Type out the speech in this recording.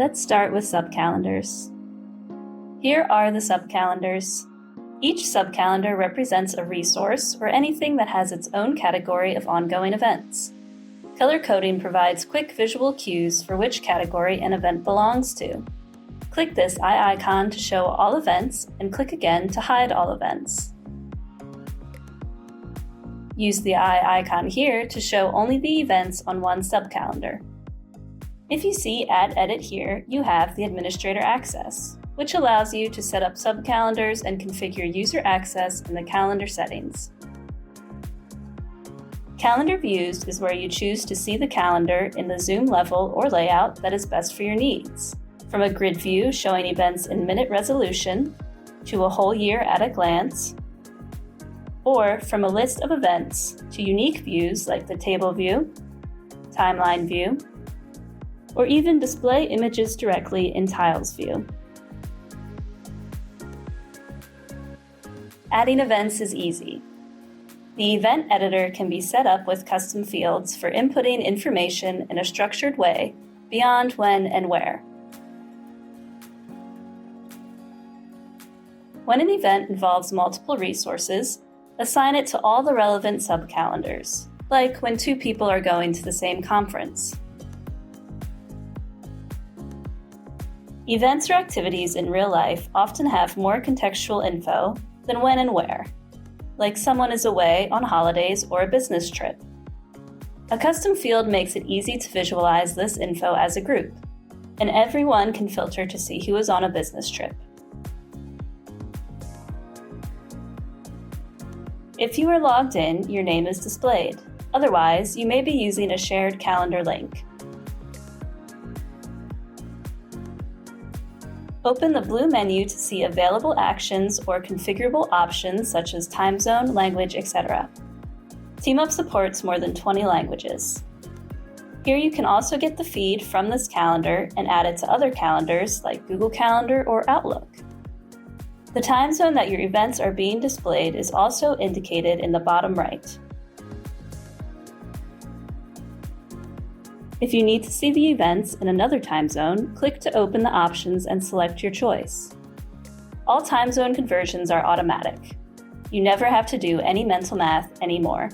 Let's start with subcalendars. Here are the subcalendars. Each subcalendar represents a resource or anything that has its own category of ongoing events. Color coding provides quick visual cues for which category an event belongs to. Click this eye icon to show all events and click again to hide all events. Use the eye icon here to show only the events on one subcalendar. If you see Add Edit here, you have the administrator access, which allows you to set up subcalendars and configure user access in the calendar settings. Calendar Views is where you choose to see the calendar in the zoom level or layout that is best for your needs, from a grid view showing events in minute resolution, to a whole year at a glance, or from a list of events to unique views like the table view, timeline view, or even display images directly in Tiles view. Adding events is easy. The event editor can be set up with custom fields for inputting information in a structured way beyond when and where. When an event involves multiple resources, assign it to all the relevant subcalendars, like when two people are going to the same conference. Events or activities in real life often have more contextual info than when and where, like someone is away on holidays or a business trip. A custom field makes it easy to visualize this info as a group, and everyone can filter to see who is on a business trip. If you are logged in, your name is displayed. Otherwise, you may be using a shared calendar link. Open the blue menu to see available actions or configurable options such as time zone, language, etc. Teamup supports more than 20 languages. Here you can also get the feed from this calendar and add it to other calendars like Google Calendar or Outlook. The time zone that your events are being displayed is also indicated in the bottom right. If you need to see the events in another time zone, click to open the options and select your choice. All time zone conversions are automatic. You never have to do any mental math anymore.